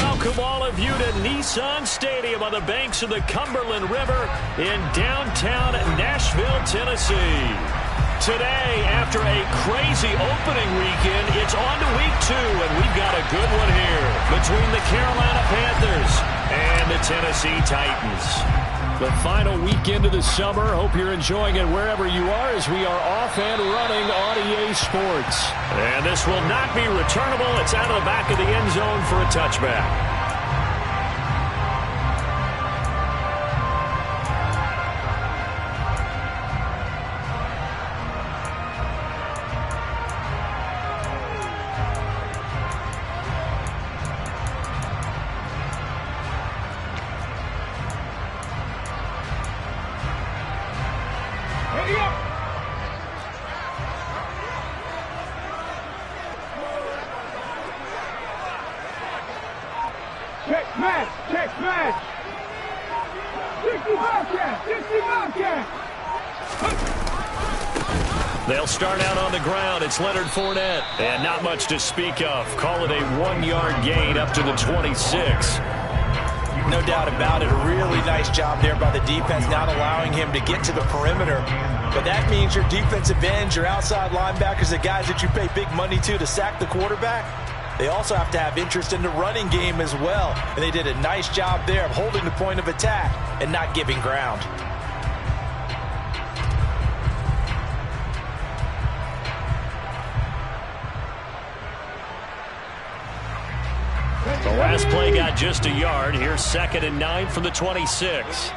welcome all of you to Nissan Stadium on the banks of the Cumberland River in downtown Nashville, Tennessee. Today, after a crazy opening weekend, it's on to week 2, and we've got a good one here between the Carolina Panthers and the Tennessee Titans. The final weekend of the summer. Hope you're enjoying it wherever you are as we are off and running on EA Sports. And this will not be returnable. It's out of the back of the end zone for a touchback. They'll start out on the ground. It's Leonard Fournette. And not much to speak of. Call it a 1-yard gain up to the 26. No doubt about it. A really nice job there by the defense, not allowing him to get to the perimeter. But that means your defensive ends, your outside linebackers, the guys that you pay big money to sack the quarterback, they also have to have interest in the running game as well. And they did a nice job there of holding the point of attack and not giving ground. The last play got just a yard. Here's 2nd and 9 from the 26.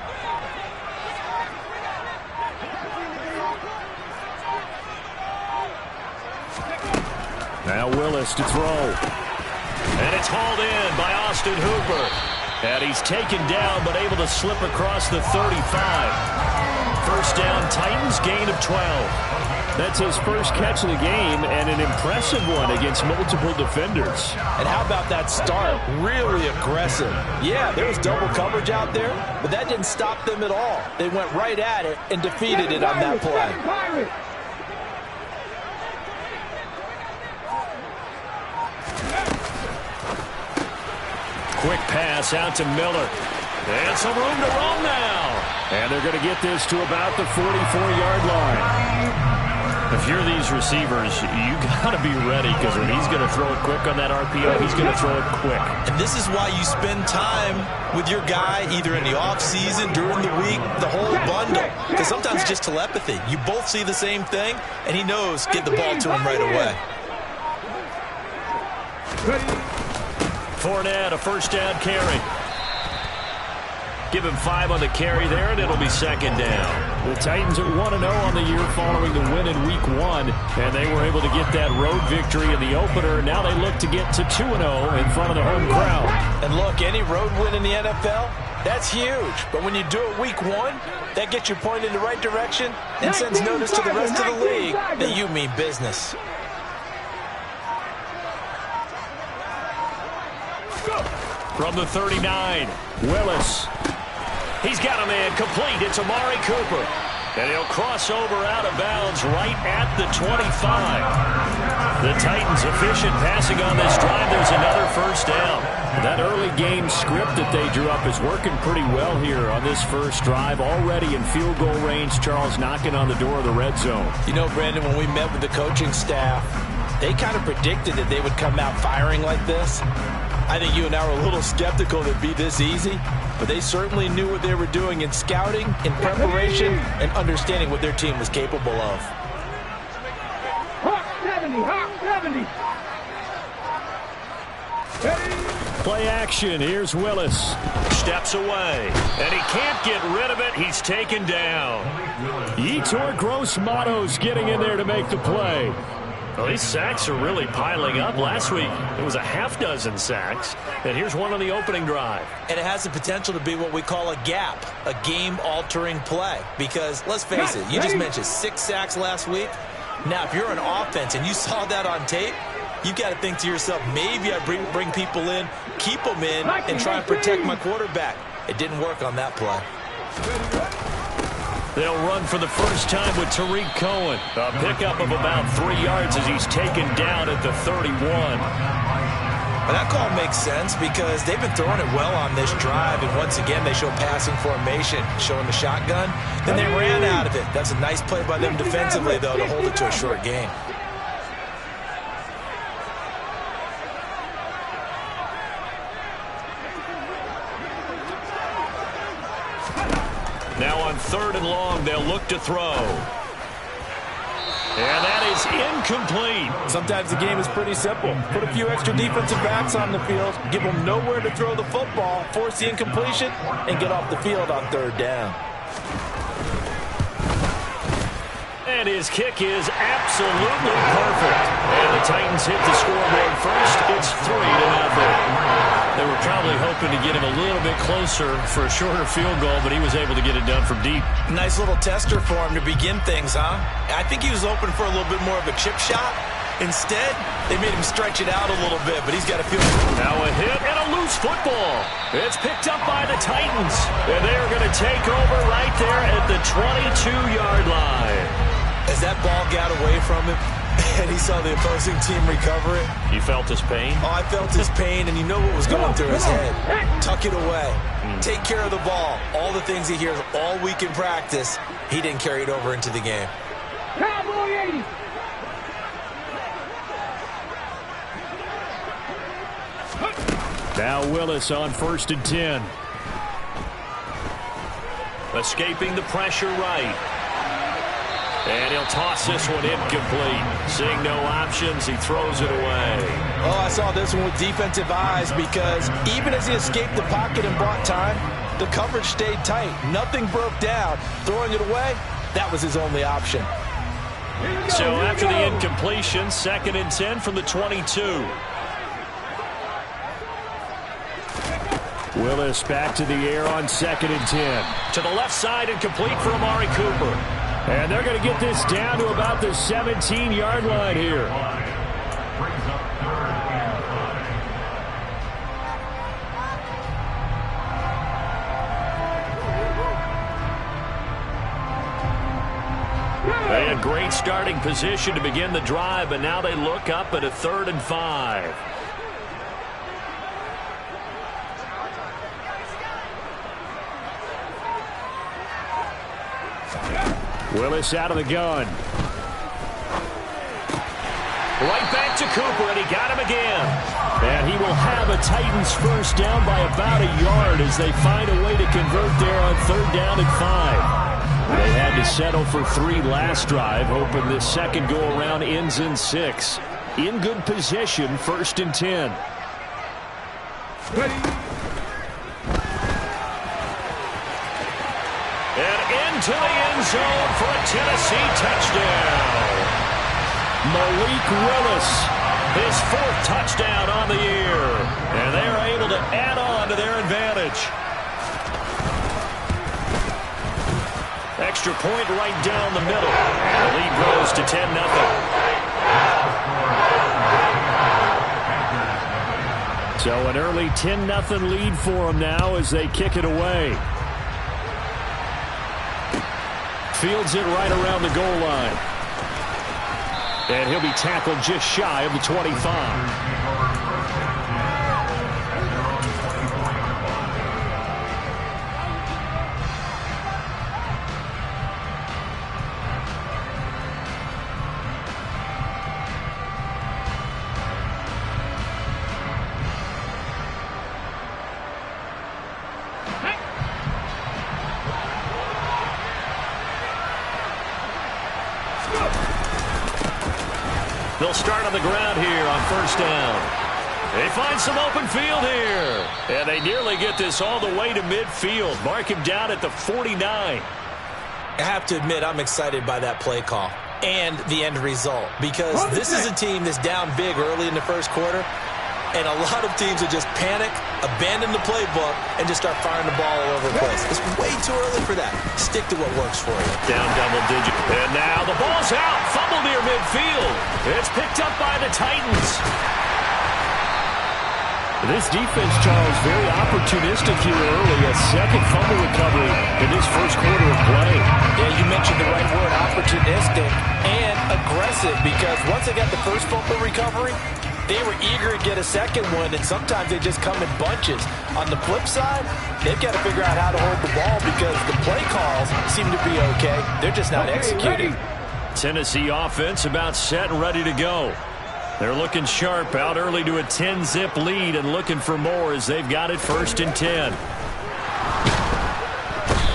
Now Willis to throw. And it's hauled in by Austin Hooper. And he's taken down but able to slip across the 35. First down, Titans, gain of 12. That's his first catch of the game, and an impressive one against multiple defenders. And how about that start? Really aggressive. Yeah, there was double coverage out there, but that didn't stop them at all. They went right at it and defeated it on that play. Quick pass out to Miller. And some room to roam now. And they're going to get this to about the 44-yard line. If you're these receivers, you got to be ready, because when he's going to throw it quick on that RPO, he's going to throw it quick. And this is why you spend time with your guy, either in the offseason, during the week, the whole bundle. Because sometimes it's just telepathy. You both see the same thing, and he knows, get the ball to him right away. Fournette, a first down carry. Give him 5 on the carry there, and it'll be 2nd down. The Titans are 1-0 on the year following the win in Week 1, and they were able to get that road victory in the opener. Now they look to get to 2-0 in front of the home crowd. And look, any road win in the NFL, that's huge. But when you do it Week 1, that gets you pointed in the right direction and sends notice to the rest of the league that you mean business. From the 39, Willis. He's got a man complete. It's Amari Cooper. And he'll cross over out of bounds right at the 25. The Titans efficient passing on this drive. There's another first down. That early game script that they drew up is working pretty well here on this first drive. Already in field goal range, Charles knocking on the door of the red zone. You know, Brandon, when we met with the coaching staff, they kind of predicted that they would come out firing like this. I think you and I were a little skeptical that it'd be this easy, but they certainly knew what they were doing in scouting, in preparation, and understanding what their team was capable of. Hawk 70, Hawk 70. Play action. Here's Willis. Steps away, and he can't get rid of it. He's taken down. Yetur Gross-Matos getting in there to make the play. Well, these sacks are really piling up. Last week, it was a half-dozen sacks. And here's one on the opening drive. And it has the potential to be what we call a gap, a game-altering play. Because, let's face it, you just mentioned 6 sacks last week. Now, if you're an offense and you saw that on tape, you've got to think to yourself, maybe I bring people in, keep them in, and try and protect my quarterback. It didn't work on that play. They'll run for the first time with Tariq Cohen. A pickup of about 3 yards as he's taken down at the 31. Well, that call makes sense because they've been throwing it well on this drive, and once again, they show passing formation, showing the shotgun. Then they ran out of it. That's a nice play by them defensively, though, to hold it to a short gain. Now on 3rd and long, they'll look to throw. And that is incomplete. Sometimes the game is pretty simple. Put a few extra defensive backs on the field, give them nowhere to throw the football, force the incompletion, and get off the field on 3rd down. And his kick is absolutely perfect. And the Titans hit the scoreboard first. It's 3-0. They were probably hoping to get him a little bit closer for a shorter field goal, but he was able to get it done from deep. Nice little tester for him to begin things, huh? I think he was hoping for a little bit more of a chip shot. Instead, they made him stretch it out a little bit, but he's got to feel. Now a hit and a loose football. It's picked up by the Titans. And they're going to take over right there at the 22-yard line. As that ball got away from him, and he saw the opposing team recover it. You felt his pain? Oh, I felt his pain, and you know what was going through his head. Tuck it away. Take care of the ball. All the things he hears all week in practice, he didn't carry it over into the game. Cowboy 80. Now Willis on 1st and 10. Escaping the pressure right. And he'll toss this one incomplete. Seeing no options, he throws it away. Oh, I saw this one with defensive eyes because even as he escaped the pocket and bought time, the coverage stayed tight. Nothing broke down. Throwing it away, that was his only option. So after the incompletion, 2nd and 10 from the 22. Willis back to the air on 2nd and 10. To the left side and complete for Amari Cooper. And they're going to get this down to about the 17-yard line here. They had great starting position to begin the drive, but now they look up at a 3rd and 5. Willis out of the gun. Right back to Cooper, and he got him again. And he will have a Titans first down by about a yard as they find a way to convert there on 3rd down and 5. They had to settle for 3 last drive, hoping this second go-around ends in 6. In good position, 1st and 10. Ready. To the end zone for a Tennessee touchdown. Malik Willis, his 4th touchdown on the year. And they are able to add on to their advantage. Extra point right down the middle. And the lead grows to 10-0. So an early 10-0 lead for them now as they kick it away. Fields it right around the goal line. And he'll be tackled just shy of the 25. They'll start on the ground here on 1st down. They find some open field here. And they nearly get this all the way to midfield. Mark him down at the 49. I have to admit, I'm excited by that play call and the end result because this is a team that's down big early in the 1st quarter. And a lot of teams will just panic, abandon the playbook, and just start firing the ball all over the place. It's way too early for that. Stick to what works for you. Down double digit. And now the ball's out. Fumble near midfield. It's picked up by the Titans. This defense, Charles, very opportunistic here early. A 2nd fumble recovery in this 1st quarter of play. Yeah, you mentioned the right word, opportunistic and aggressive, because once they got the 1st fumble recovery, they were eager to get a second one, and sometimes they just come in bunches. On the flip side, they've got to figure out how to hold the ball because the play calls seem to be okay. They're just not executing. Tennessee offense about set and ready to go. They're looking sharp, out early to a 10-zip lead and looking for more as they've got it 1st and 10.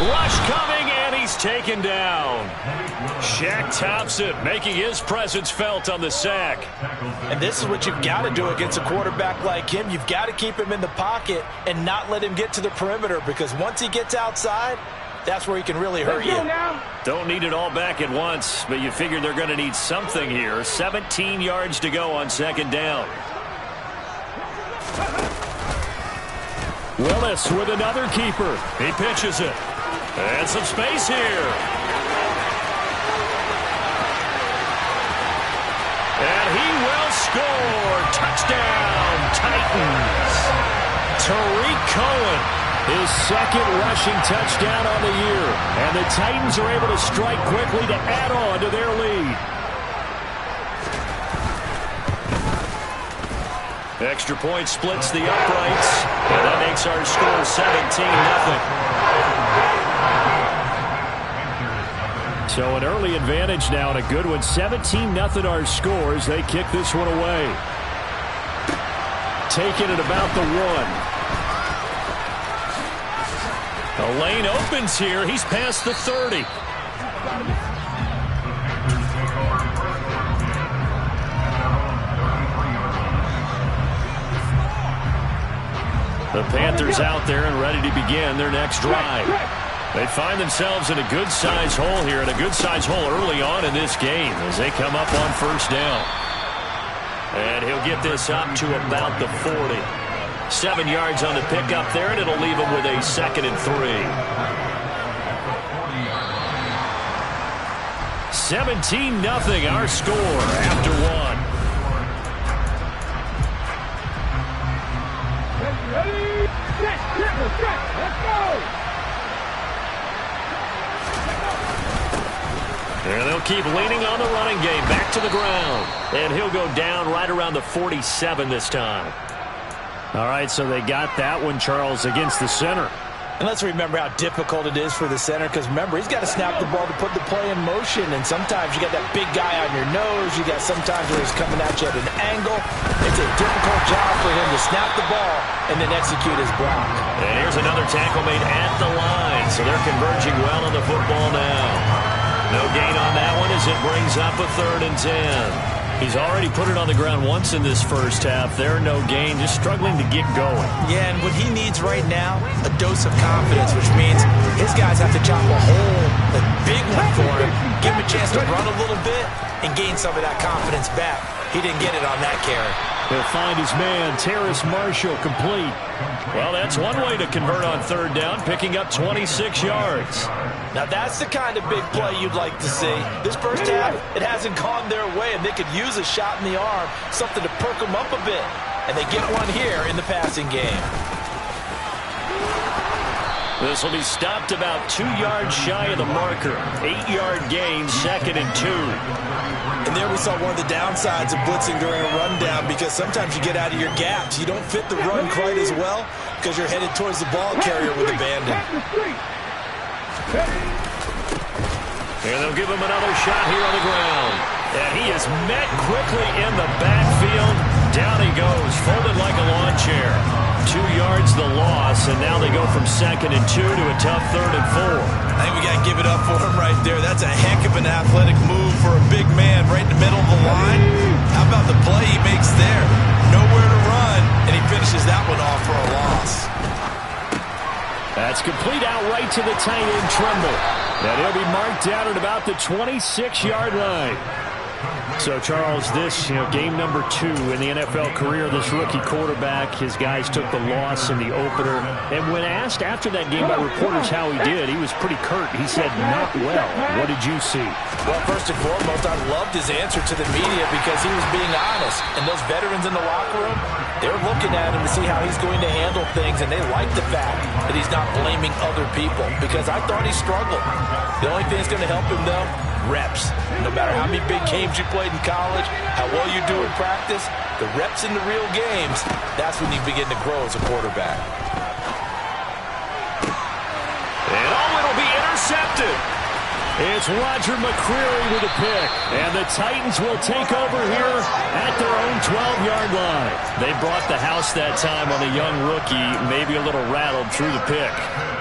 Rush coming, and he's taken down. Shaq tops it, making his presence felt on the sack. And this is what you've got to do against a quarterback like him. You've got to keep him in the pocket and not let him get to the perimeter, because once he gets outside, that's where he can really hurt you. Don't need it all back at once, but you figure they're going to need something here. 17 yards to go on 2nd down. Willis with another keeper. He pitches it. And some space here. And he will score. Touchdown, Titans. Tariq Cohen, his 2nd rushing touchdown on the year. And the Titans are able to strike quickly to add on to their lead. Extra point splits the uprights. And that makes our score 17-0. So an early advantage now and a good one. 17-0 our scores. They kick this one away. Taking it about the 1. The lane opens here. He's past the 30. The Panthers out there and ready to begin their next drive. They find themselves in a good-sized hole here, and a good-sized hole early on in this game as they come up on 1st down. And he'll get this up to about the 40. 7 yards on the pickup there, and it'll leave him with a 2nd and 3. 17-0 our score after 1. Ready, set, let's go! And they'll keep leaning on the running game. Back to the ground. And he'll go down right around the 47 this time. All right, so they got that one, Charles, against the center. And let's remember how difficult it is for the center, because remember, he's got to snap the ball to put the play in motion, and sometimes you got that big guy on your nose. You got sometimes where he's coming at you at an angle. It's a difficult job for him to snap the ball and then execute his block. And here's another tackle made at the line, so they're converging well on the football now. No gain on that one as it brings up a 3rd and 10. He's already put it on the ground once in this first half. There, no gain, just struggling to get going. Yeah, and what he needs right now, a dose of confidence, which means his guys have to chop a hole, a big one for him, give him a chance to run a little bit, and gain some of that confidence back. He didn't get it on that carry. He'll find his man, Terrace Marshall, complete. Well, that's one way to convert on 3rd down, picking up 26 yards. Now, that's the kind of big play you'd like to see. This first half, it hasn't gone their way, and they could use a shot in the arm, something to perk them up a bit. And they get one here in the passing game. This will be stopped about 2 yards shy of the marker. 8-yard gain, 2nd and 2. And there we saw one of the downsides of blitzing during a rundown, because sometimes you get out of your gaps. You don't fit the run quite as well because you're headed towards the ball carrier with abandon. And they'll give him another shot here on the ground. And he is met quickly in the backfield. Down he goes, folded like a lawn chair. 2 yards the loss, and now they go from 2nd and 2 to a tough 3rd and 4. I think we got to give it up for him right there. That's a heck of an athletic move for a big man right in the middle of the line. How about the play he makes there? Nowhere to run, and he finishes that one off for a loss. That's complete out right to the tight end, Tremble. And he'll be marked down at about the 26-yard line. So, Charles, this, game number 2 in the NFL career, this rookie quarterback, his guys took the loss in the opener. And when asked after that game by reporters how he did, he was pretty curt. He said, not well. What did you see? Well, first and foremost, I loved his answer to the media because he was being honest. And those veterans in the locker room, they're looking at him to see how he's going to handle things, and they like the fact that he's not blaming other people, because I thought he struggled. The only thing that's going to help him, though, reps. No matter how many big games you played in college, how well you do in practice, the reps in the real games, that's when you begin to grow as a quarterback. And it'll be intercepted. It's Roger McCreary with a pick. And the Titans will take over here at their own 12-yard line. They brought the house that time on a young rookie, maybe a little rattled through the pick.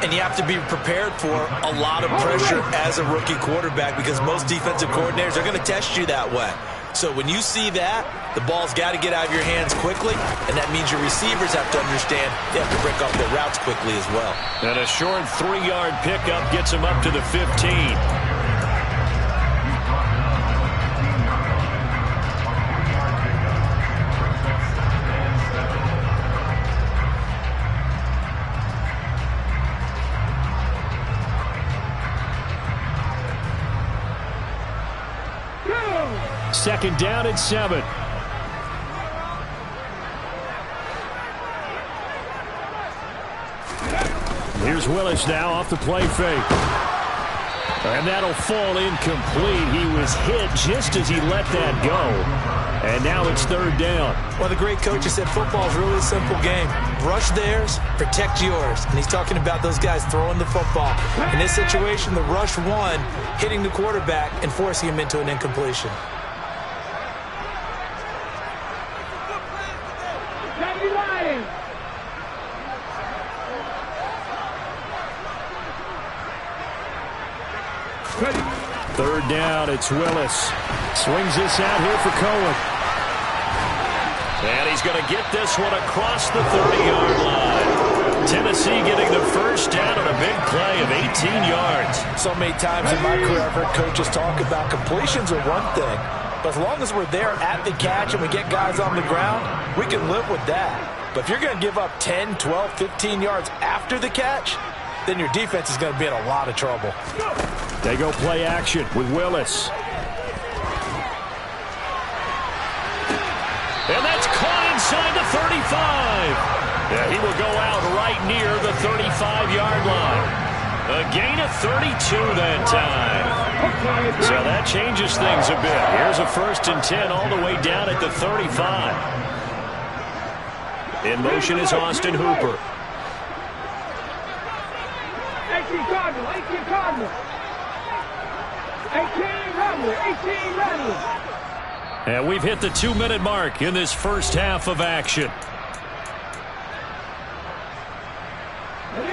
And you have to be prepared for a lot of pressure as a rookie quarterback because most defensive coordinators are going to test you that way. So when you see that, the ball's got to get out of your hands quickly, and that means your receivers have to understand they have to break off their routes quickly as well. And a short 3-yard pickup gets him up to the 15. Second down at 7. Here's Willis now off the play fake. And that'll fall incomplete. He was hit just as he let that go. And now it's third down. Well, the great coach has said football is really a simple game. Rush theirs, protect yours. And he's talking about those guys throwing the football. In this situation, the rush one, hitting the quarterback and forcing him into an incompletion. Third down, it's Willis. Swings this out here for Cohen. And he's going to get this one across the 30-yard line. Tennessee getting the first down on a big play of 18 yards. So many times in my career, I've heard coaches talk about completions are one thing, but as long as we're there at the catch and we get guys on the ground, we can live with that. But if you're going to give up 10, 12, 15 yards after the catch, then your defense is going to be in a lot of trouble. They go play action with Willis. And that's caught inside the 35. Yeah, he will go out right near the 35-yard line. A gain of 32 that time. So that changes things a bit. Here's a 1st and 10 all the way down at the 35. In motion is Austin Hooper. 18 Cardinal, 18 Cardinal. 18 Rebel, 18 Rebel. And we've hit the 2-minute mark in this first half of action.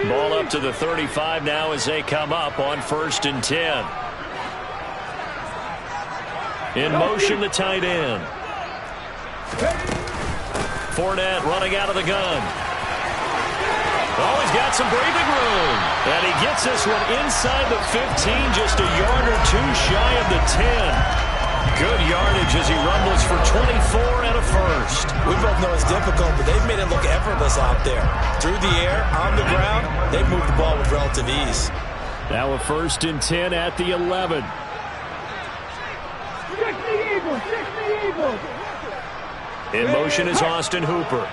Ball up to the 35 now as they come up on 1st and 10. In motion, the tight end. Fournette running out of the gun. Oh, he's got some breathing room. And he gets this one inside the 15, just a yard or two shy of the 10. Good yardage as he rumbles for 24 and a first. We both know it's difficult, but they've made it look effortless out there. Through the air, on the ground, they've moved the ball with relative ease. Now a 1st and 10 at the 11. 60 Eagles, 60 Eagles. In motion is Austin Hooper.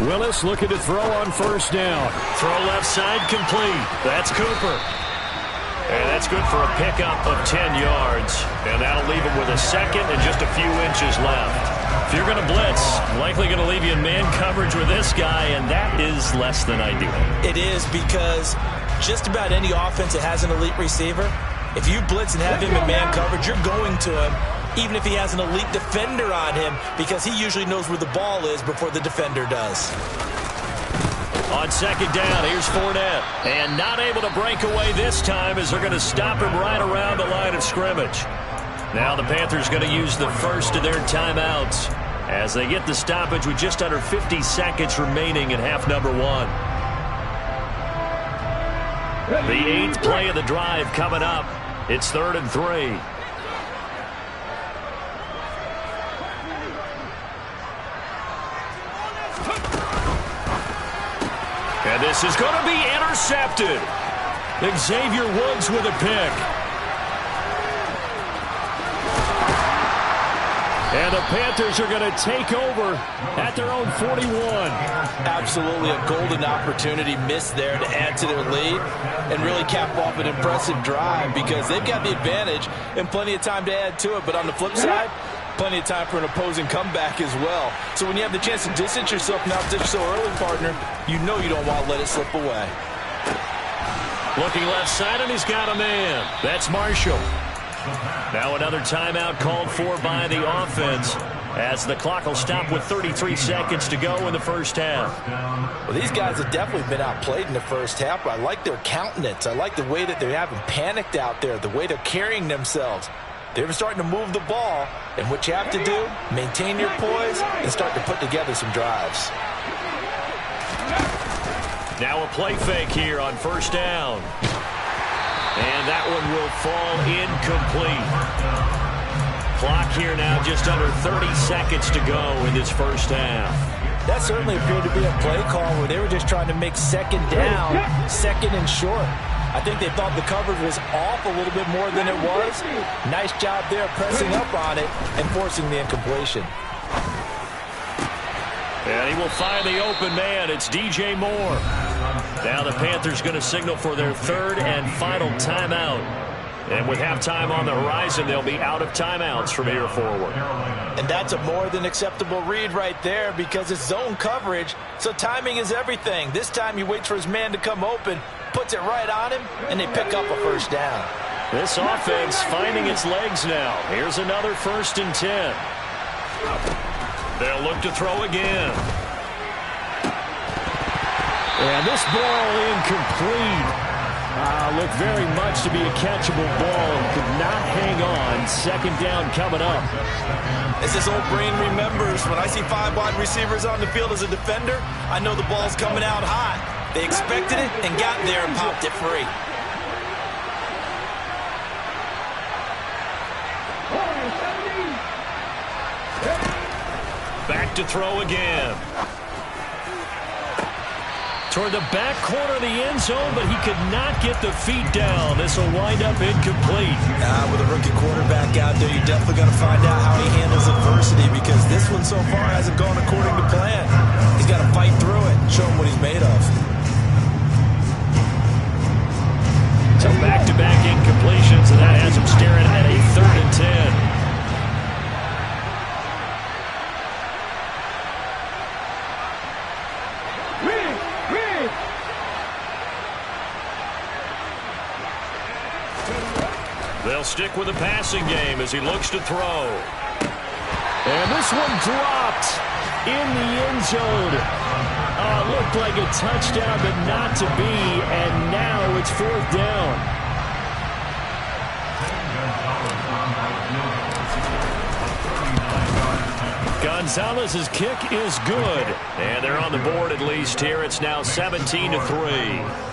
Willis looking to throw on 1st down. Throw left side complete. That's Cooper. And that's good for a pickup of 10 yards. And that'll leave him with a second and just a few inches left. If you're going to blitz, likely going to leave you in man coverage with this guy, and that is less than ideal. It is, because just about any offense that has an elite receiver, if you blitz and have him in man coverage, you're going to him, even if he has an elite defender on him, because he usually knows where the ball is before the defender does. On 2nd down, here's Fournette. And not able to break away this time as they're going to stop him right around the line of scrimmage. Now the Panthers going to use the first of their timeouts as they get the stoppage with just under 50 seconds remaining in half number 1. The 8th play of the drive coming up. It's 3rd and 3. And this is going to be intercepted. Xavier Woods with a pick. And the Panthers are going to take over at their own 41. Absolutely a golden opportunity missed there to add to their lead and really cap off an impressive drive because they've got the advantage and plenty of time to add to it. But on the flip side, plenty of time for an opposing comeback as well. So when you have the chance to distance yourself from the opposition so early, partner, you know you don't want to let it slip away. Looking left side, and he's got a man. That's Marshall. Now another timeout called for by the offense as the clock will stop with 33 seconds to go in the first half. Well, these guys have definitely been outplayed in the first half, but I like their countenance. I like the way that they haven't panicked out there, the way they're carrying themselves. They're starting to move the ball, and what you have to do, maintain your poise and start to put together some drives. Now a play fake here on first down. And that one will fall incomplete. Clock here now just under 30 seconds to go in this first half. That certainly appeared to be a play call where they were just trying to make second down, second and short. I think they thought the coverage was off a little bit more than it was. Nice job there pressing up on it and forcing the incompletion. And he will find the open man. It's DJ Moore. Now the Panthers going to signal for their third and final timeout. And with halftime on the horizon, they'll be out of timeouts from here forward. And that's a more than acceptable read right there because it's zone coverage, so timing is everything. This time he waits for his man to come open, puts it right on him, and they pick up a first down. This offense finding its legs now. Here's another 1st and 10. They'll look to throw again. And this ball incomplete. Looked very much to be a catchable ball and could not hang on. Second down coming up. As this old brain remembers, when I see 5 wide receivers on the field as a defender, I know the ball's coming out hot. They expected it and got there and popped it free. Back to throw again. Toward the back corner of the end zone, but he could not get the feet down. This will wind up incomplete. With a rookie quarterback out there, you definitely got to find out how he handles adversity because this one so far hasn't gone according to plan. He's got to fight through it, show him what he's made of. So back-to-back incompletions, and that has him staring at a 3rd and 10. They'll stick with the passing game as he looks to throw. And this one dropped in the end zone. Looked like a touchdown, but not to be. And now it's 4th down. Gonzalez's kick is good. And they're on the board at least here. It's now 17-3.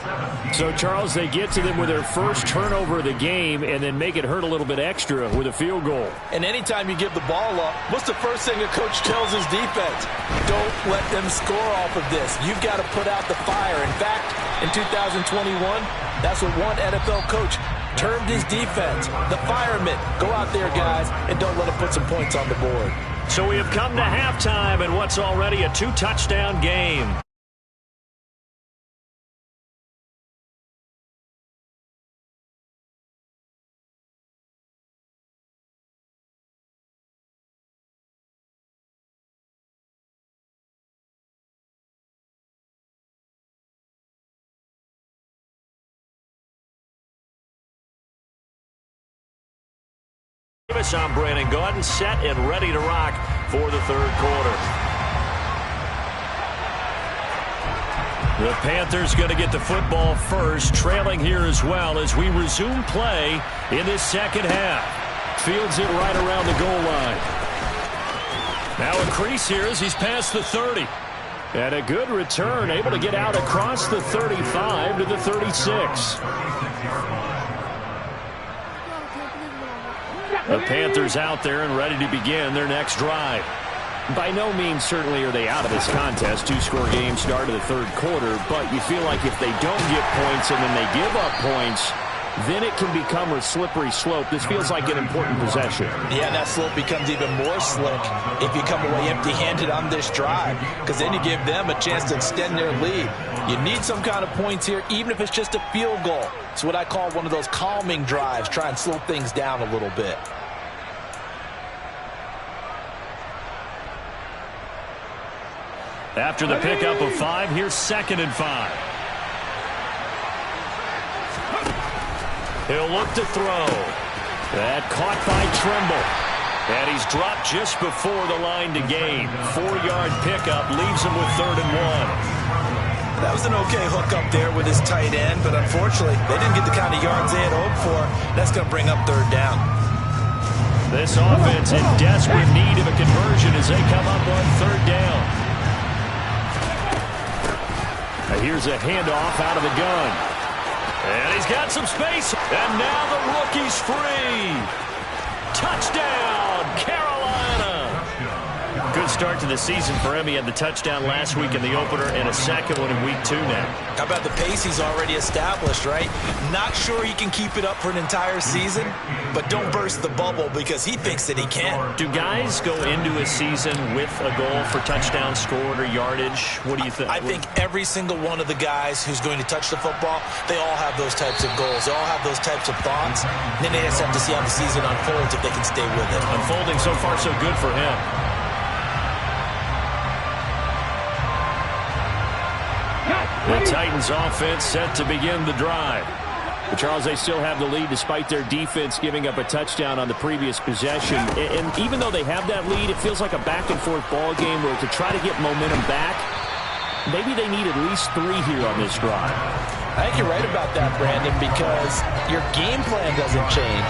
So, Charles, they get to them with their first turnover of the game and then make it hurt a little bit extra with a field goal. And anytime you give the ball up, what's the first thing a coach tells his defense? Don't let them score off of this. You've got to put out the fire. In fact, in 2021, that's what one NFL coach termed his defense, the firemen. Go out there, guys, and don't let them put some points on the board. So we have come to halftime in what's already a 2-touchdown game. I'm Brandon Gaudin, set and ready to rock for the 3rd quarter. The Panthers going to get the football first, trailing here as well as we resume play in this second half. Fields it right around the goal line. Now a crease here as he's past the 30. And a good return, able to get out across the 35 to the 36. The Panthers out there and ready to begin their next drive. By no means certainly are they out of this contest. 2-score game start of the 3rd quarter, but you feel like if they don't get points and then they give up points, then it can become a slippery slope. This feels like an important possession. Yeah, that slope becomes even more slick if you come away empty-handed on this drive, because then you give them a chance to extend their lead. You need some kind of points here, even if it's just a field goal. It's what I call one of those calming drives, try and slow things down a little bit. After the pickup of 5, here's 2nd and 5. He'll look to throw. That caught by Trimble. And he's dropped just before the line to gain. 4-yard pickup leaves him with 3rd and 1. That was an okay hookup there with his tight end, but unfortunately, they didn't get the kind of yards they had hoped for. That's going to bring up 3rd down. This offense in desperate need of a conversion as they come up on 3rd down. Here's a handoff out of the gun. And he's got some space. And now the rookie's free. Touchdown, Carolina. Good start to the season for him. He had the touchdown last week in the opener and a second one in week 2 now. How about the pace he's already established, right? Not sure he can keep it up for an entire season, but don't burst the bubble because he thinks that he can. Do guys go into a season with a goal for touchdown scored or yardage? What do you think? I think every single one of the guys who's going to touch the football, they all have those types of goals. They all have those types of thoughts. Then they just have to see how the season unfolds if they can stay with it. Unfolding so far so good for him. The Titans offense set to begin the drive. But Charles, they still have the lead despite their defense giving up a touchdown on the previous possession. And even though they have that lead, it feels like a back-and-forth ball game where to try to get momentum back, maybe they need at least 3 here on this drive. I think you're right about that, Brandon, because your game plan doesn't change.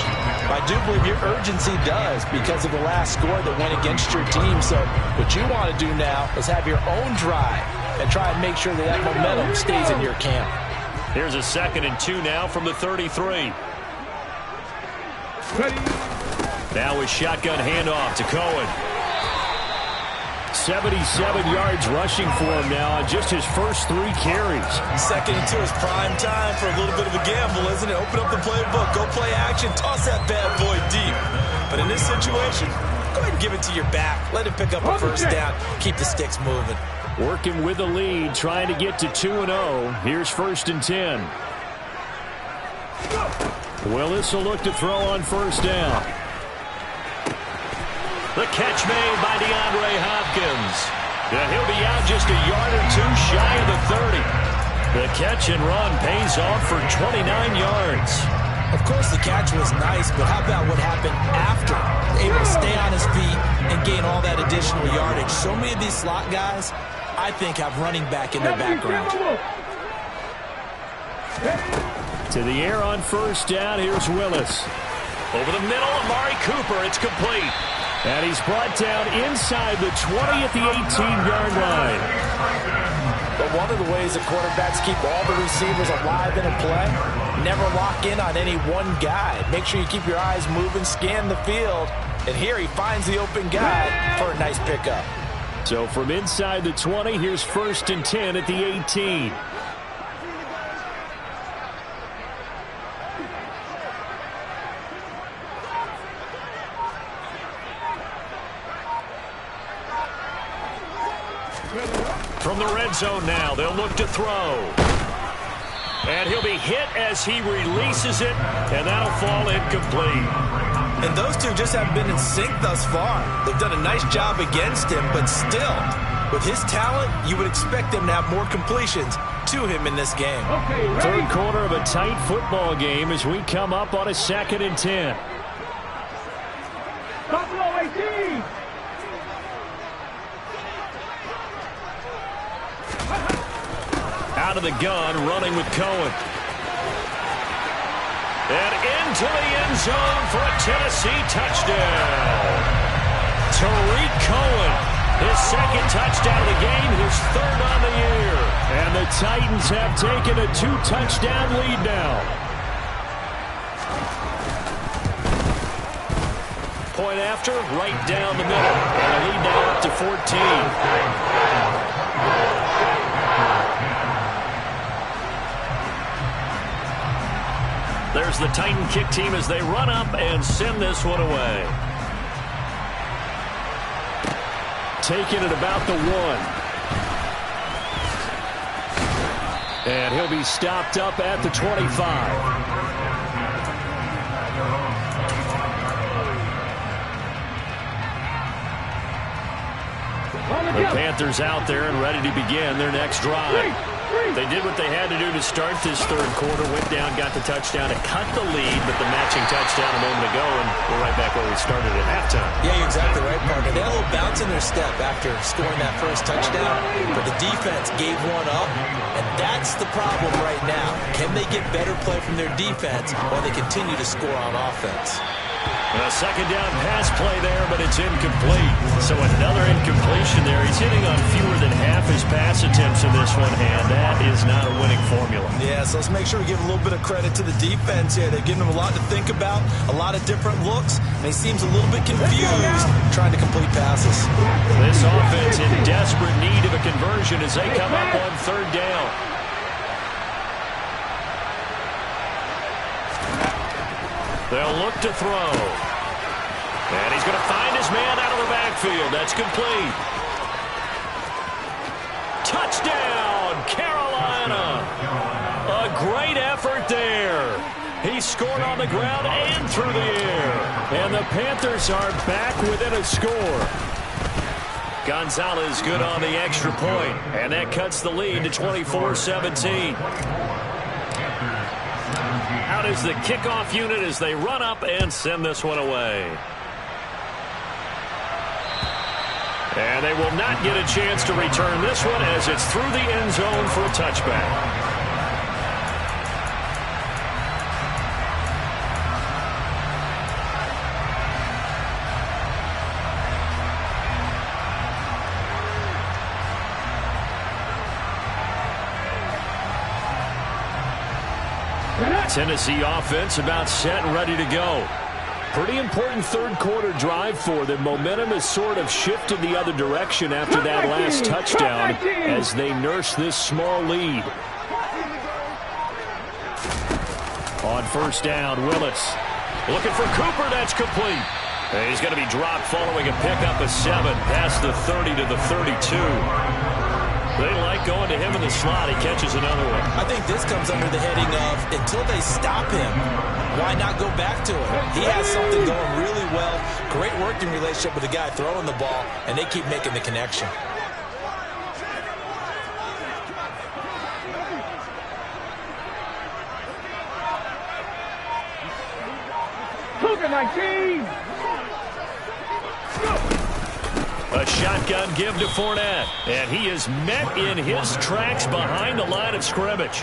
I do believe your urgency does because of the last score that went against your team. So what you want to do now is have your own drive and try and make sure that that momentum stays in your camp. Here's a 2nd and 2 now from the 33. Now a shotgun handoff to Cohen. 77 yards rushing for him now on just his first 3 carries. 2nd and 2 is prime time for a little bit of a gamble, isn't it? Open up the playbook, go play action, toss that bad boy deep. But in this situation, go ahead and give it to your back. Let it pick up a 1st down. Keep the sticks moving. Working with the lead, trying to get to 2-0. Here's 1st and 10. Willis will look to throw on 1st down. The catch made by DeAndre Hopkins. Yeah, he'll be out just a yard or 2 shy of the 30. The catch and run pays off for 29 yards. Of course, the catch was nice, but how about what happened after? Able to stay on his feet and gain all that additional yardage. So many of these slot guys, I think, have running back in their background. To the air on 1st down, here's Willis. Over the middle, Amari Cooper, it's complete. And he's brought down inside the 20 at the 18-yard line. But one of the ways that quarterbacks keep all the receivers alive in a play, never lock in on any one guy. Make sure you keep your eyes moving, scan the field. And here he finds the open guy for a nice pickup. So from inside the 20, here's 1st and 10 at the 18. From the red zone now, they'll look to throw. And he'll be hit as he releases it, and that'll fall incomplete. And those two just haven't been in sync thus far. They've done a nice job against him, but still, with his talent, you would expect them to have more completions to him in this game. Third quarter of a tight football game as we come up on a 2nd and 10. Buffalo 18. Out of the gun, running with Cohen. And into the end zone for a Tennessee touchdown. Tariq Cohen, his 2nd touchdown of the game, his 3rd on the year. And the Titans have taken a 2-touchdown lead now. Point after, right down the middle. And the lead now up to 14. There's the Titan kick team as they run up and send this one away. Taking it about the 1. And he'll be stopped up at the 25. The Panthers out there and ready to begin their next drive. They did what they had to do to start this third quarter. Went down, got the touchdown, and cut the lead, but the matching touchdown a moment ago, and we're right back where we started at halftime. Yeah, you're exactly right, partner. They had a little bounce in their step after scoring that first touchdown, but the defense gave one up, and that's the problem right now. Can they get better play from their defense while they continue to score on offense? A second down pass play there, but it's incomplete. So another incompletion there. He's hitting on fewer than half his pass attempts in this one, and that is not a winning formula. Yeah, so let's make sure we give a little bit of credit to the defense here. They've given him a lot to think about, a lot of different looks, and he seems a little bit confused trying to complete passes. This offense in desperate need of a conversion as they come up on third down. They'll look to throw. And he's going to find his man out of the backfield. That's complete. Touchdown, Carolina. A great effort there. He scored on the ground and through the air. And the Panthers are back within a score. Gonzalez good on the extra point. And that cuts the lead to 24-17. Out is the kickoff unit as they run up and send this one away. And they will not get a chance to return this one as it's through the end zone for a touchback. Tennessee offense about set and ready to go. Pretty important third quarter drive for them. Momentum has sort of shifted the other direction after that last touchdown as they nurse this small lead. On first down, Willis looking for Cooper. That's complete. And he's going to be dropped following a pickup of 7 past the 30 to the 32. They like going to him in the slot. He catches another one. I think this comes under the heading of until they stop him, why not go back to him? He has something going really well. Great working relationship with the guy throwing the ball, and they keep making the connection. Look at my team! A shotgun give to Fournette, and he is met in his tracks behind the line of scrimmage.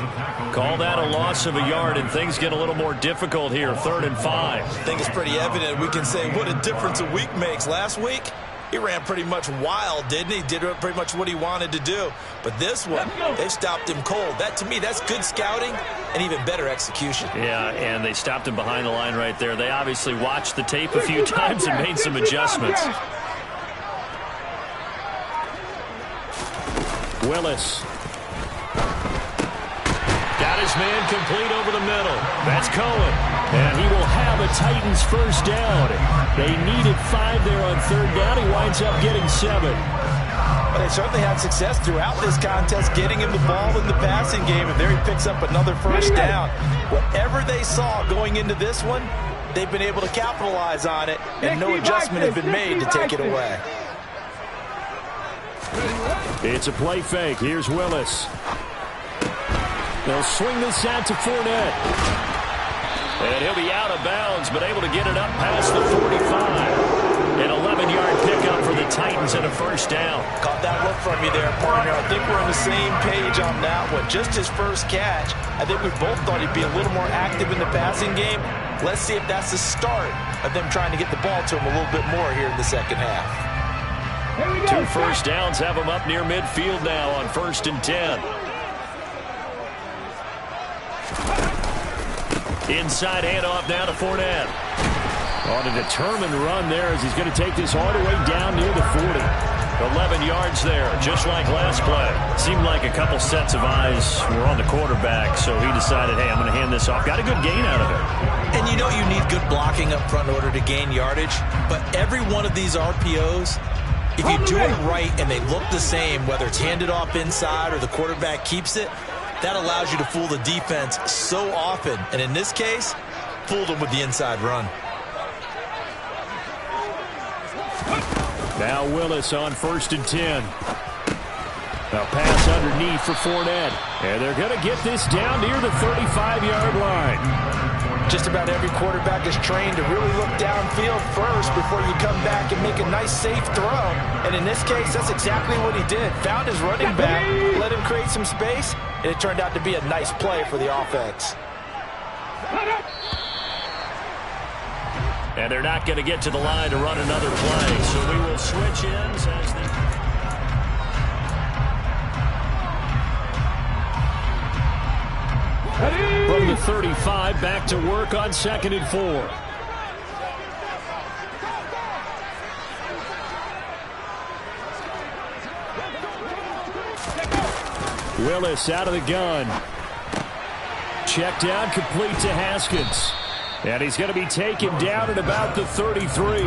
Call that a loss of a yard, and things get a little more difficult here, 3rd and 5. I think it's pretty evident. We can say what a difference a week makes. Last week, he ran pretty much wild, didn't he? Did pretty much what he wanted to do. But this one, they stopped him cold. That, to me, that's good scouting and even better execution. Yeah, and they stopped him behind the line right there. They obviously watched the tape a few times and made some adjustments. Willis. Got his man complete over the middle. That's Cohen. And he will have a Titans first down. They needed 5 there on third down. He winds up getting 7. But they certainly had success throughout this contest, getting him the ball in the passing game, and there he picks up another first down. Whatever they saw going into this one, they've been able to capitalize on it, and no adjustment has been made to take it away. It's a play fake. Here's Willis. They'll swing this out to Fournette. And he'll be out of bounds, but able to get it up past the 45. An 11-yard pickup for the Titans and a first down. Caught that look from you there, partner. I think we're on the same page on that one. Just his first catch. I think we both thought he'd be a little more active in the passing game. Let's see if that's the start of them trying to get the ball to him a little bit more here in the second half. 2 first downs have him up near midfield now on 1st and 10. Inside handoff now to Fournette. On a determined run there as he's going to take this all the way down near the 40. 11 yards there, just like last play. Seemed like a couple sets of eyes were on the quarterback, so he decided, hey, I'm going to hand this off. Got a good gain out of it. And you know you need good blocking up front in order to gain yardage, but every one of these RPOs, if you do it right and they look the same, whether it's handed off inside or the quarterback keeps it, that allows you to fool the defense so often. And in this case, fooled them with the inside run. Now Willis on 1st and 10. A pass underneath for Fournette. And they're going to get this down near the 35-yard line. Just about every quarterback is trained to really look downfield first before you come back and make a nice, safe throw. And in this case, that's exactly what he did. Found his running back, let him create some space, and it turned out to be a nice play for the offense. And they're not going to get to the line to run another play. So we will switch ends as they... From the 35, back to work on 2nd and 4. Willis out of the gun. Check down, complete to Haskins. And he's going to be taken down at about the 33.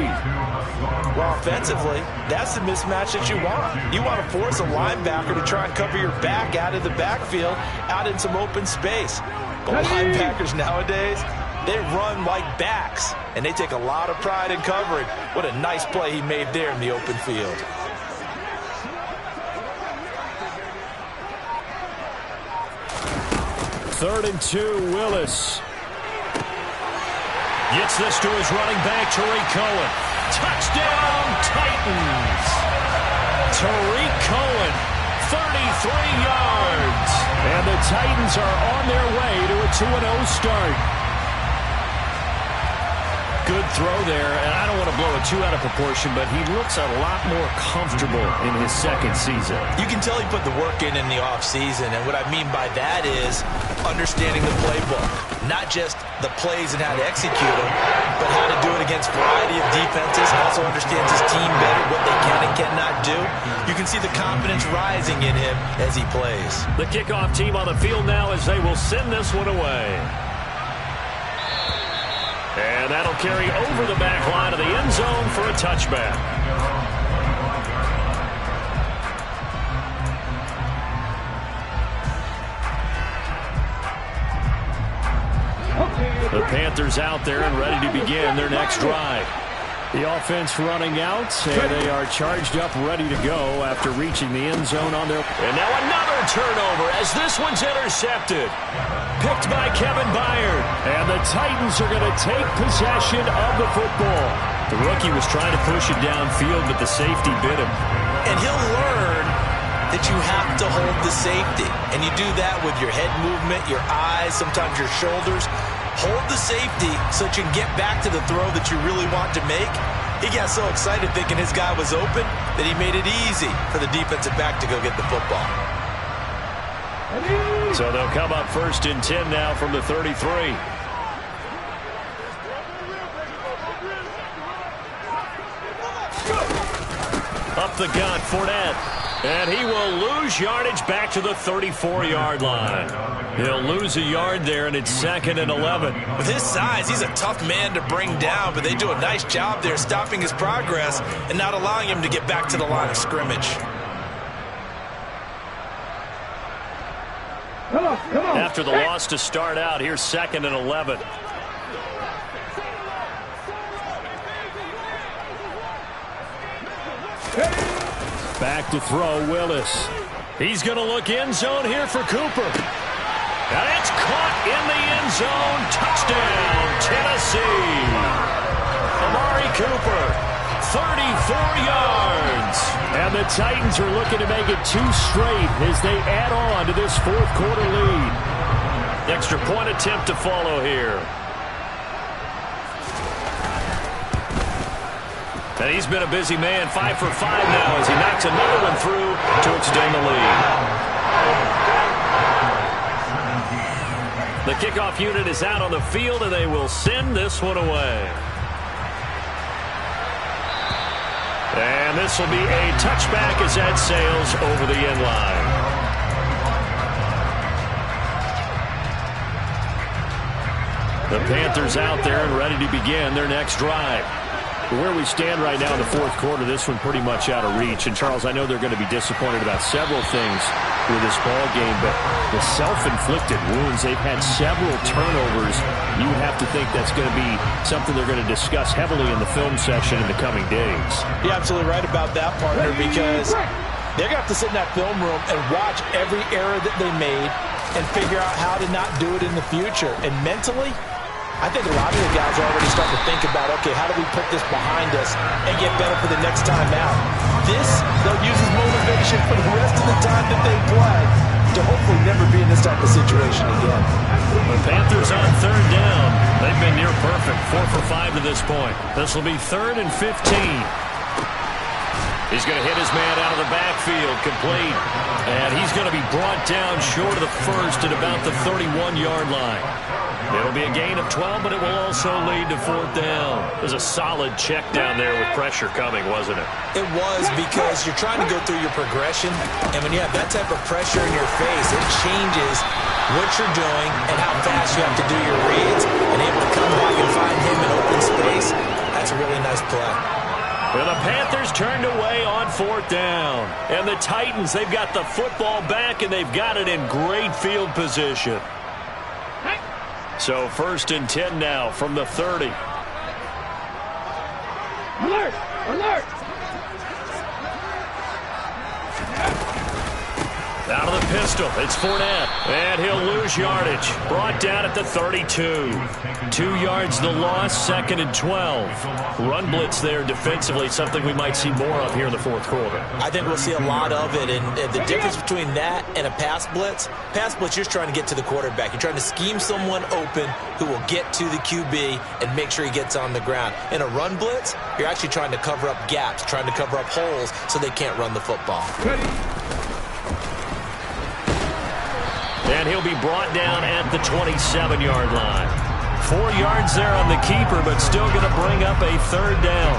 Well, offensively, that's the mismatch that you want. You want to force a linebacker to try and cover your back out of the backfield, out in some open space. But linebackers nowadays, they run like backs, and they take a lot of pride in covering. What a nice play he made there in the open field. Third and 2, Willis. Gets this to his running back, Tariq Cohen. Touchdown, Titans. Tariq Cohen, 33 yards. And the Titans are on their way to a 2-0 start. Good throw there, and I don't want to blow it too out of proportion, but he looks a lot more comfortable in his second season. You can tell he put the work in the offseason, and what I mean by that is understanding the playbook. Not just the plays and how to execute them, but how to do it against a variety of defenses. Also understands his team better, what they can and cannot do. You can see the confidence rising in him as he plays. The kickoff team on the field now as they will send this one away. And that'll carry over the back line of the end zone for a touchback. The Panthers out there and ready to begin their next drive. The offense running out, and they are charged up, ready to go after reaching the end zone on their... And now another turnover as this one's intercepted. Picked by Kevin Byard. And the Titans are going to take possession of the football. The rookie was trying to push it downfield, but the safety bit him. And he'll learn that you have to hold the safety. And you do that with your head movement, your eyes, sometimes your shoulders. Hold the safety so that you can get back to the throw that you really want to make. He got so excited thinking his guy was open that he made it easy for the defensive back to go get the football. So they'll come up 1st and 10 now from the 33. Up the gut, Fournette. And he will lose yardage back to the 34-yard line. He'll lose a yard there, and it's 2nd and 11. With his size, he's a tough man to bring down, but they do a nice job there stopping his progress and not allowing him to get back to the line of scrimmage. Come on. After the loss to start out, here's 2nd and 11. Back to throw, Willis. He's going to look end zone here for Cooper. And it's caught in the end zone. Touchdown, Tennessee. Amari Cooper, 34 yards. And the Titans are looking to make it 2 straight as they add on to this 4th quarter lead. Extra point attempt to follow here. And he's been a busy man, 5 for 5 now as he knocks another one through to extend the lead. The kickoff unit is out on the field, and they will send this one away. And this will be a touchback as that sails over the end line. The Panthers out there and ready to begin their next drive. Where we stand right now in the fourth quarter, this one pretty much out of reach. And, Charles, I know they're going to be disappointed about several things with this ball game, but the self-inflicted wounds, they've had several turnovers. You would have to think that's going to be something they're going to discuss heavily in the film session in the coming days. You're absolutely right about that, partner, because they're going to have to sit in that film room and watch every error that they made and figure out how to not do it in the future. And mentally, I think a lot of the guys are already starting to think about, okay, how do we put this behind us and get better for the next time out? This, they'll use as motivation for the rest of the time that they play to hopefully never be in this type of situation again. The Panthers on third down. They've been near perfect, 4 for 5 to this point. This will be 3rd and 15. He's going to hit his man out of the backfield, complete. And he's going to be brought down short of the first at about the 31-yard line. It'll be a gain of 12, but it will also lead to 4th down. It was a solid check down there with pressure coming, wasn't it? It was, because you're trying to go through your progression, and when you have that type of pressure in your face, it changes what you're doing and how fast you have to do your reads, and able to come back and find him in open space. That's a really nice play. Well, the Panthers turned away on 4th down. And the Titans, they've got the football back, and they've got it in great field position. So 1st and 10 now from the 30. Alert! Alert! Out of the pistol, it's Fournette, and he'll lose yardage. Brought down at the 32. 2 yards the loss, 2nd and 12. Run blitz there defensively, something we might see more of here in the fourth quarter. I think we'll see a lot of it, and the difference between that and a pass blitz, you're just trying to get to the quarterback. You're trying to scheme someone open who will get to the QB and make sure he gets on the ground. In a run blitz, you're actually trying to cover up gaps, trying to cover up holes so they can't run the football. And he'll be brought down at the 27-yard line. 4 yards there on the keeper, but still going to bring up a 3rd down.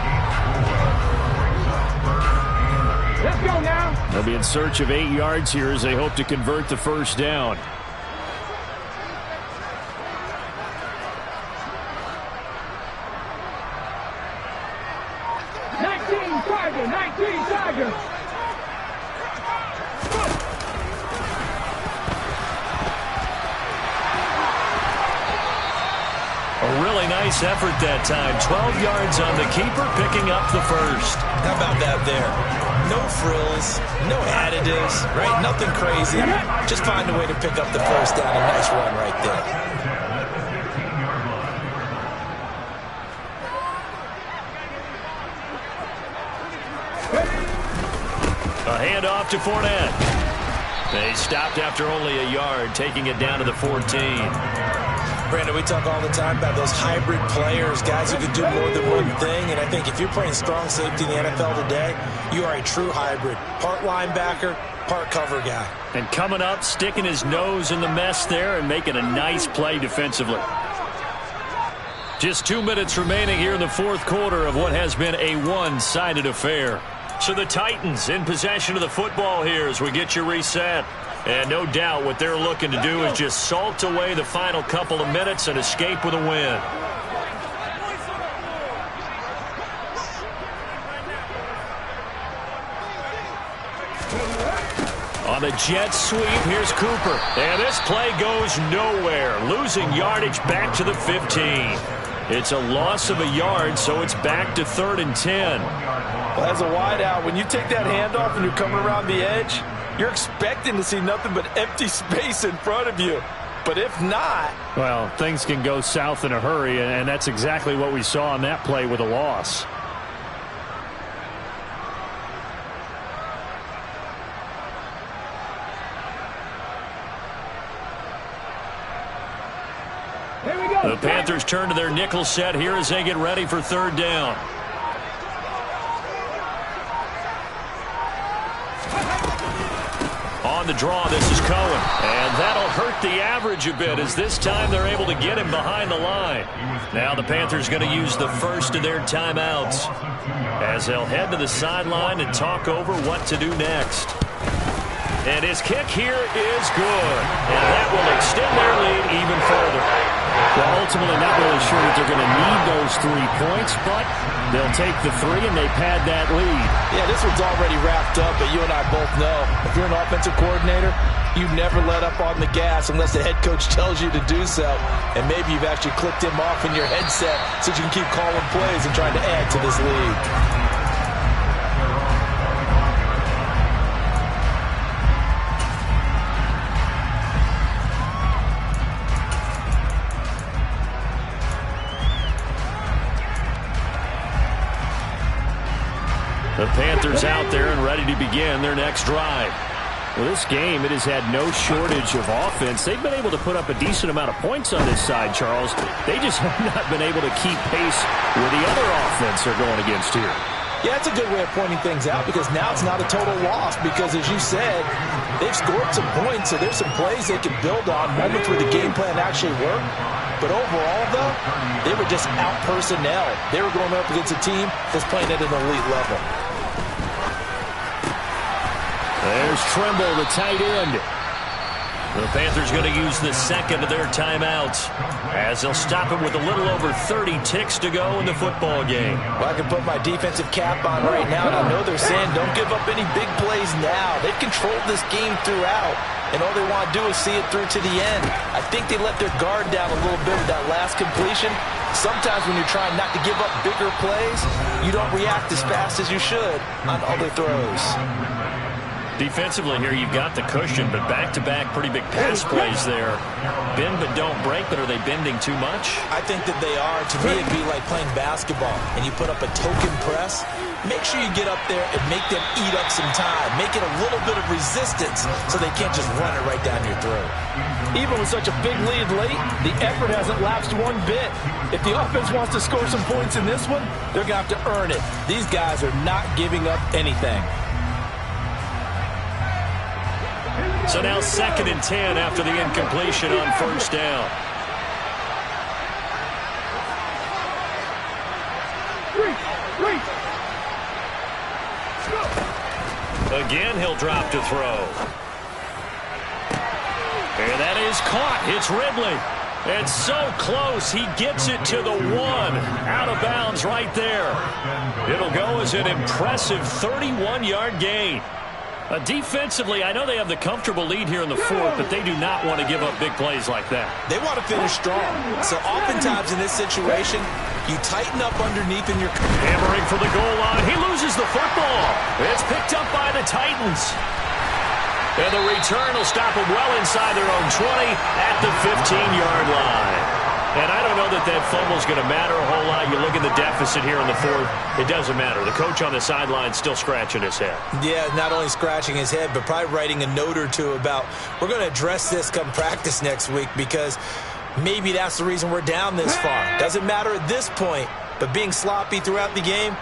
Let's go now. They'll be in search of 8 yards here as they hope to convert the 1st down. Tiger. A really nice effort that time. 12 yards on the keeper, picking up the 1st. How about that there? No frills, no additives, right? Nothing crazy. Just find a way to pick up the 1st down. A nice run right there. A handoff to Fournette. They stopped after only a yard, taking it down to the 14. Brandon, we talk all the time about those hybrid players, guys who can do more than one thing. And I think if you're playing strong safety in the NFL today, you are a true hybrid. Part linebacker, part cover guy. And coming up, sticking his nose in the mess there and making a nice play defensively. Just 2 minutes remaining here in the fourth quarter of what has been a one-sided affair. So the Titans in possession of the football here as we get you reset. And no doubt what they're looking to do is just salt away the final couple of minutes and escape with a win. On the jet sweep, here's Cooper. And this play goes nowhere. Losing yardage back to the 15. It's a loss of a yard, so it's back to 3rd and 10. Well, as a wideout, when you take that handoff and you're coming around the edge, you're expecting to see nothing but empty space in front of you. But if not... well, things can go south in a hurry, and that's exactly what we saw on that play with a loss. Here we go. The Panthers turn to their nickel set here as they get ready for 3rd down. On the draw. This is Cohen. And that'll hurt the average a bit as this time they're able to get him behind the line. Now the Panthers going to use the first of their timeouts as they'll head to the sideline and talk over what to do next. And his kick here is good. And that will extend their lead even further. Well, ultimately not really sure that they're going to need those 3 points, but they'll take the 3 and they pad that lead. Yeah, this one's already wrapped up, but you and I both know if you're an offensive coordinator, you never let up on the gas unless the head coach tells you to do so. And maybe you've actually clicked him off in your headset so you can keep calling plays and trying to add to this lead. The Panthers out there and ready to begin their next drive. Well, this game, it has had no shortage of offense. They've been able to put up a decent amount of points on this side, Charles. They just have not been able to keep pace with the other offense they're going against here. Yeah, that's a good way of pointing things out because now it's not a total loss because, as you said, they've scored some points, so there's some plays they can build on, moments where the game plan actually worked. But overall, though, they were just out-personnel. They were going up against a team that's playing at an elite level. There's Trimble, the tight end. The Panthers going to use the second of their timeouts as they'll stop him with a little over 30 ticks to go in the football game. Well, I can put my defensive cap on right now, and I know they're saying don't give up any big plays now. They've controlled this game throughout, and all they want to do is see it through to the end. I think they let their guard down a little bit with that last completion. Sometimes when you're trying not to give up bigger plays, you don't react as fast as you should on other throws. Defensively here, you've got the cushion, but back-to-back pretty big pass plays there. Bend but don't break, but are they bending too much? I think that they are. To me, it'd be like playing basketball, and you put up a token press. Make sure you get up there and make them eat up some time. Make it a little bit of resistance so they can't just run it right down your throat. Even with such a big lead late, the effort hasn't lapsed one bit. If the offense wants to score some points in this one, they're going to have to earn it. These guys are not giving up anything. So now 2nd and 10 after the incompletion on first down. Again, he'll drop to throw. And that is caught. It's Ridley. And so close, he gets it to the 1. Out of bounds right there. It'll go as an impressive 31-yard gain. Defensively, I know they have the comfortable lead here in the 4th, but they do not want to give up big plays like that. They want to finish strong. So oftentimes in this situation, you tighten up underneath in your... Hammering for the goal line. He loses the football. It's picked up by the Titans. And the return will stop them well inside their own 20 at the 15-yard line. And I don't know that that fumble is going to matter a whole lot. You look at the deficit here in the 4th, it doesn't matter. The coach on the sideline still scratching his head. Yeah, not only scratching his head, but probably writing a note or two about, we're going to address this come practice next week because maybe that's the reason we're down this far. Doesn't matter at this point, but being sloppy throughout the game,